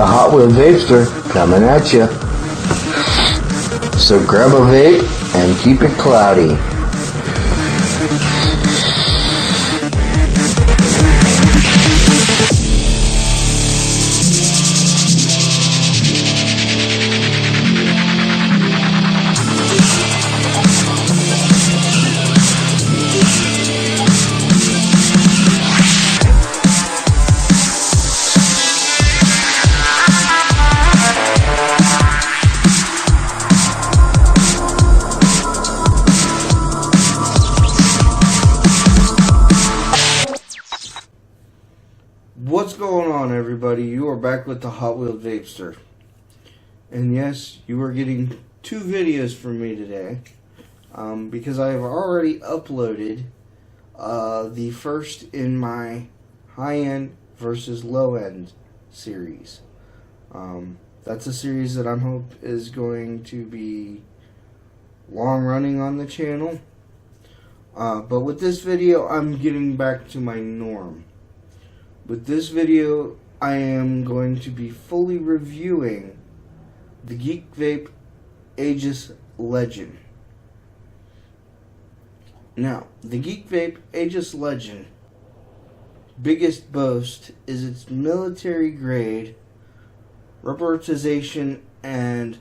the Hot Wheel Vapester coming at you. So grab a vape and keep it cloudy. What's going on, everybody? You are back with the Hot Wheel Vapester. And yes, you are getting 2 videos from me today. Because I have already uploaded the first in my high-end versus low-end series. That's a series that I hope is going to be long-running on the channel. But with this video, I'm getting back to my norm. With this video, I am going to be fully reviewing the Geek Vape Aegis Legend. Now, the Geek Vape Aegis Legend biggest boast is its military grade rubberization and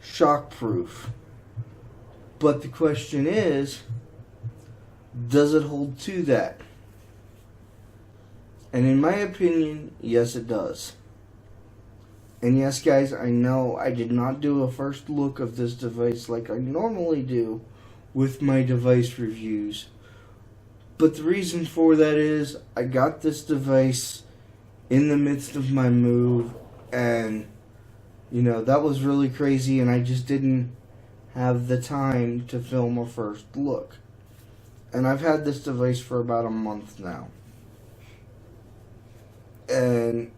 shockproof. But the question is, does it hold to that? And in my opinion, yes it does. And yes guys, I know I did not do a first look of this device like I normally do with my device reviews. But the reason for that is, I got this device in the midst of my move, and you know, that was really crazy, and I just didn't have the time to film a first look. And I've had this device for about a month now. And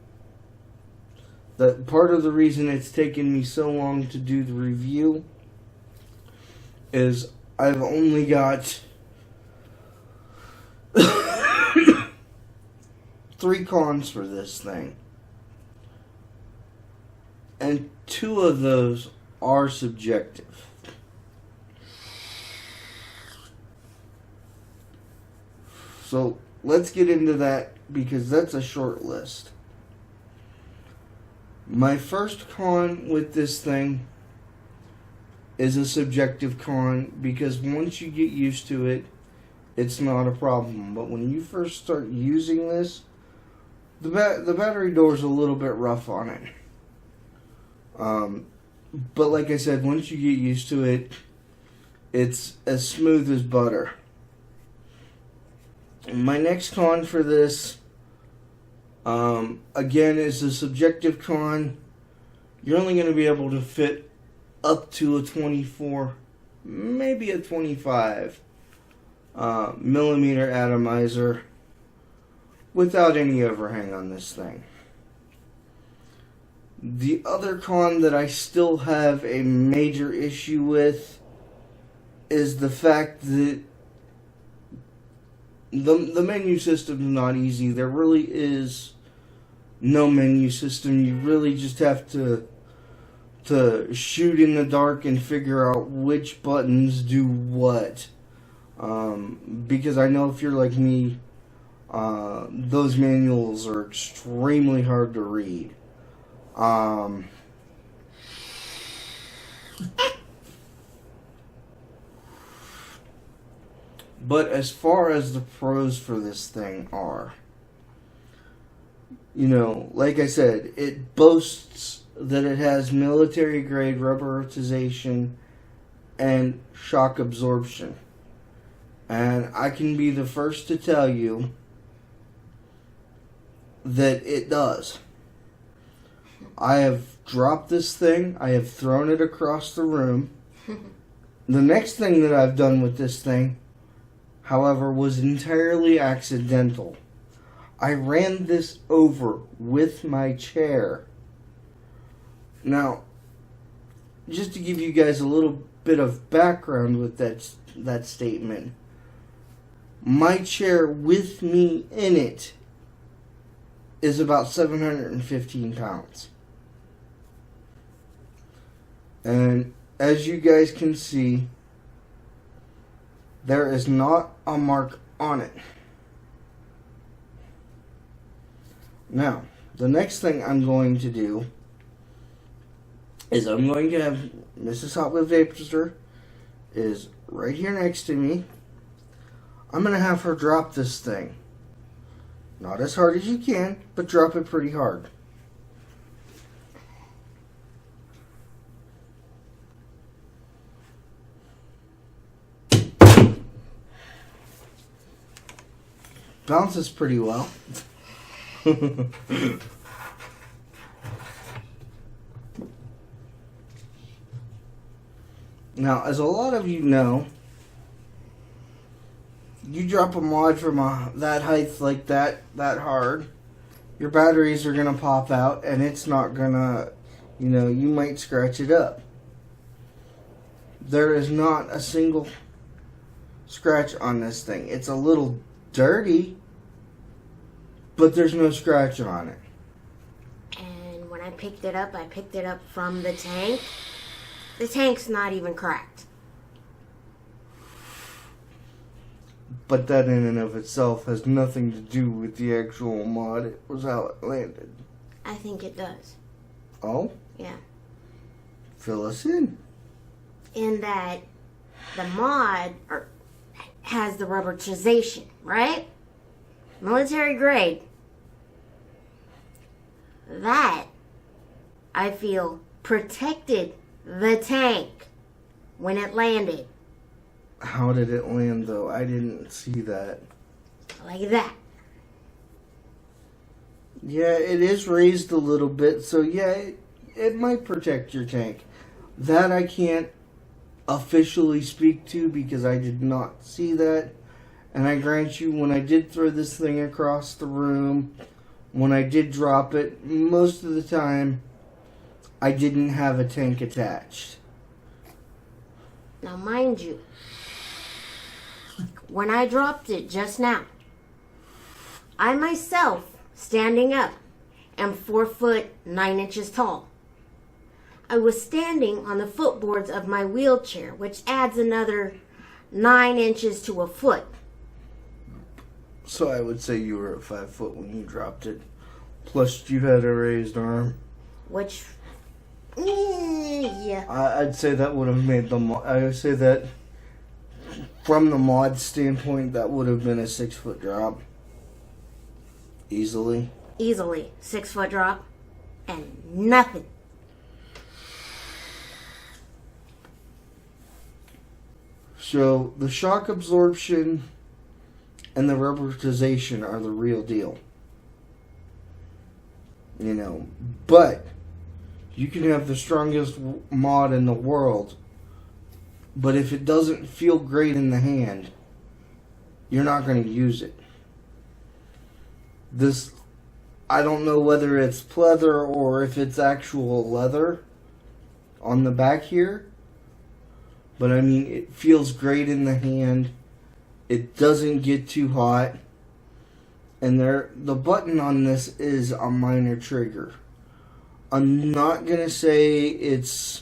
that part of the reason it's taken me so long to do the review is I've only got 3 cons for this thing. And 2 of those are subjective. So let's get into that, because that's a short list. My first con with this thing is a subjective con, because once you get used to it, it's not a problem. But when you first start using this, the battery door is a little bit rough on it. But like I said, once you get used to it, it's as smooth as butter. My next con for this, again, is a subjective con. You're only going to be able to fit up to a 24, maybe a 25 millimeter atomizer without any overhang on this thing. The other con that I still have a major issue with is the fact that the menu system is not easy. There really is no menu system. You really just have to shoot in the dark and figure out which buttons do what. Because I know if you're like me, those manuals are extremely hard to read. But as far as the pros for this thing are, you know, like I said, it boasts that it has military grade rubberization and shock absorption. And I can be the first to tell you that it does. I have dropped this thing, I have thrown it across the room. The next thing that I've done with this thing, however, was entirely accidental. I ran this over with my chair. Now, just to give you guys a little bit of background with that statement, my chair with me in it is about 715 pounds. And as you guys can see, there is not a mark on it. Now, the next thing I'm going to do is I'm going to have Mrs. Hot Wheels Vapester is right here next to me. I'm going to have her drop this thing. Not as hard as you can, but drop it pretty hard. Bounces pretty well. Now, as a lot of you know, you drop a mod from that height like that hard, your batteries are going to pop out and it's not going to, you might scratch it up. There is not a single scratch on this thing. It's a little dirty, but there's no scratch on it. And when I picked it up from the tank. The tank's not even cracked. But that in and of itself has nothing to do with the actual mod. It was how it landed. I think it does. Oh? Yeah. Fill us in. In that the mod has the rubberization, right? Military grade. That, I feel, protected the tank when it landed. How did it land, though? I didn't see that. Like that. Yeah, it is raised a little bit, so yeah, it might protect your tank. That I can't officially speak to because I did not see that. And I grant you, when I did throw this thing across the room, when I did drop it, most of the time, I didn't have a tank attached. Now, mind you, when I dropped it just now, I myself, standing up, am 4'9" tall. I was standing on the footboards of my wheelchair, which adds another 9 inches to a foot. So I would say you were at 5 foot when you dropped it. Plus you had a raised arm. Which, yeah. I'd say that would have made the mod. I would say that from the mod standpoint, that would have been a 6 foot drop. Easily. Easily. 6 foot drop. And nothing. So the shock absorption and the rubberization are the real deal. But you can have the strongest mod in the world, but if it doesn't feel great in the hand, you're not going to use it. This, I don't know whether it's pleather or if it's actual leather on the back here, but I mean, it feels great in the hand. It doesn't get too hot. And the button on this is a minor trigger. I'm not going to say it's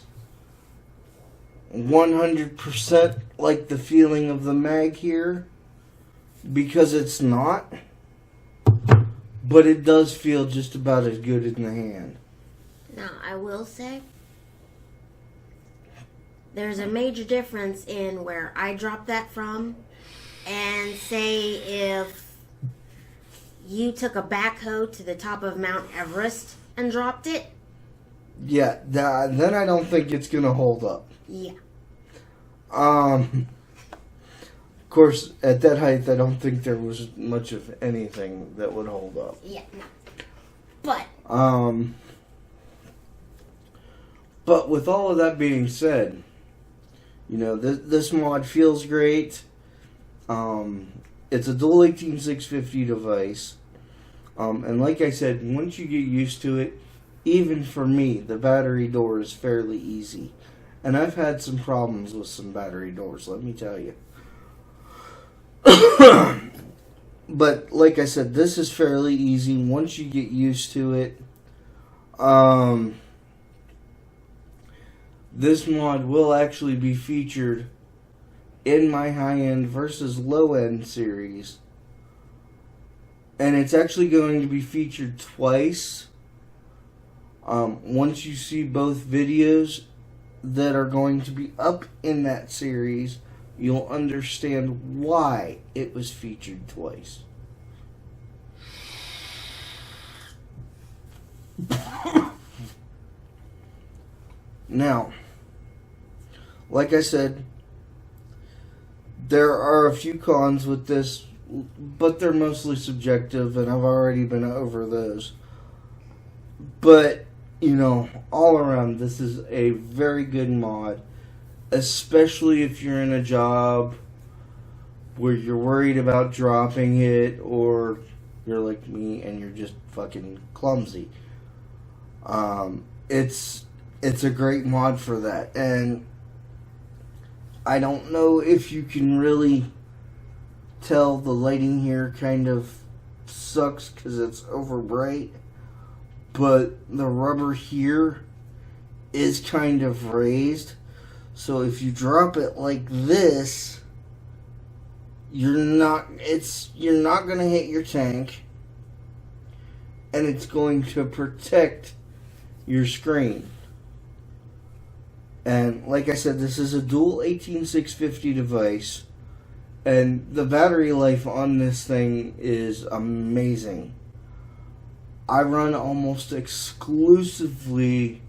100% like the feeling of the mag here, because it's not. But it does feel just about as good in the hand. Now, I will say, there's a major difference in where I dropped that from, and say if you took a backhoe to the top of Mount Everest and dropped it. Yeah, then I don't think it's going to hold up. Yeah. Of course, at that height, I don't think there was much of anything that would hold up. Yeah, no. But. But with all of that being said, this mod feels great. It's a dual 18650 device. And like I said, once you get used to it, even for me, the battery door is fairly easy. And I've had some problems with some battery doors, let me tell you. But like I said, this is fairly easy once you get used to it. this mod will actually be featured in my high-end versus low-end series. And it's actually going to be featured twice. Once you see both videos that are going to be up in that series, you'll understand why it was featured twice. Now, like I said, there are a few cons with this, but they're mostly subjective, and I've already been over those. But, you know, all around, this is a very good mod, especially if you're in a job where you're worried about dropping it, or you're like me and you're just fucking clumsy. It's a great mod for that, and I don't know if you can really tell the lighting here kind of sucks because it's over bright, but the rubber here is kind of raised, so if you drop it like this, you're not going to hit your tank, and it's going to protect your screen. And like I said, this is a dual 18650 device, and the battery life on this thing is amazing. I run almost exclusively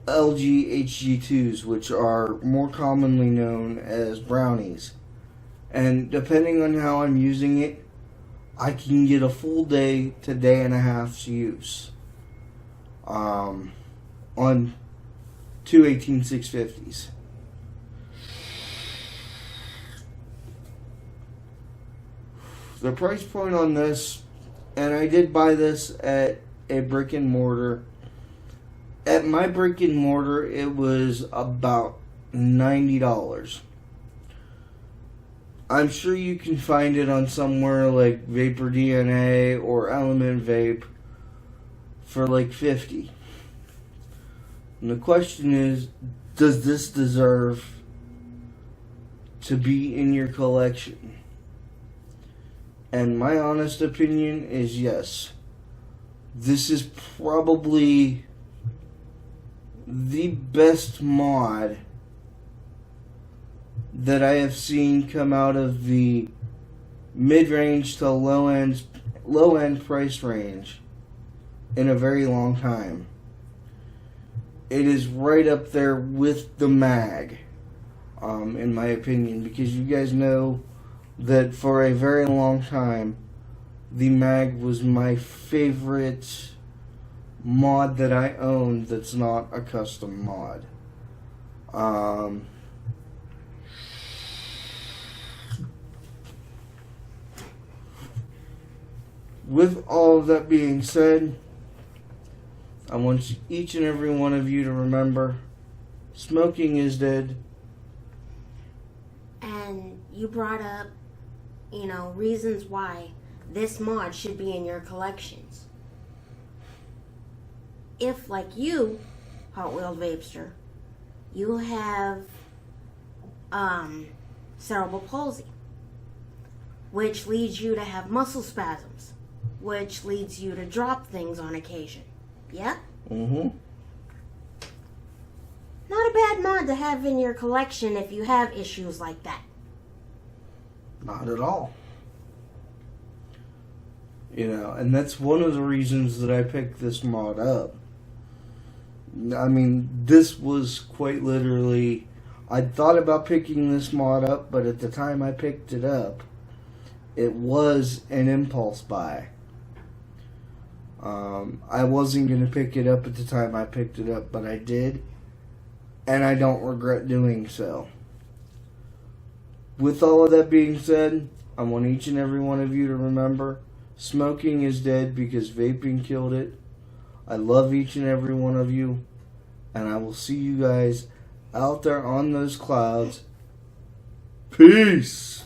LG HG2s, which are more commonly known as brownies. And depending on how I'm using it, I can get a full day to day and a half's use on two 18650s. The price point on this, and I did buy this at a brick and mortar. At my brick and mortar, it was about $90. I'm sure you can find it on somewhere like Vapor DNA or Element Vape for like $50. And the question is, does this deserve to be in your collection? And my honest opinion is yes. This is probably the best mod that I have seen come out of the mid-range to low-end price range in a very long time. It is right up there with the mag, in my opinion, because you guys know that for a very long time, the mag was my favorite mod that I owned that's not a custom mod. With all of that being said, I want each and every one of you to remember, smoking is dead. And you brought up, reasons why this mod should be in your collections. If, like you, Hot Wheeled Vapester, you have cerebral palsy, which leads you to have muscle spasms, which leads you to drop things on occasion. Yeah? Mm-hmm. Not a bad mod to have in your collection if you have issues like that. Not at all. And that's one of the reasons that I picked this mod up. I mean, this was quite literally, I'd thought about picking this mod up, but at the time I picked it up, it was an impulse buy. I wasn't going to pick it up at the time I picked it up, but I did, and I don't regret doing so. With all of that being said, I want each and every one of you to remember, smoking is dead because vaping killed it. I love each and every one of you, and I will see you guys out there on those clouds. Peace!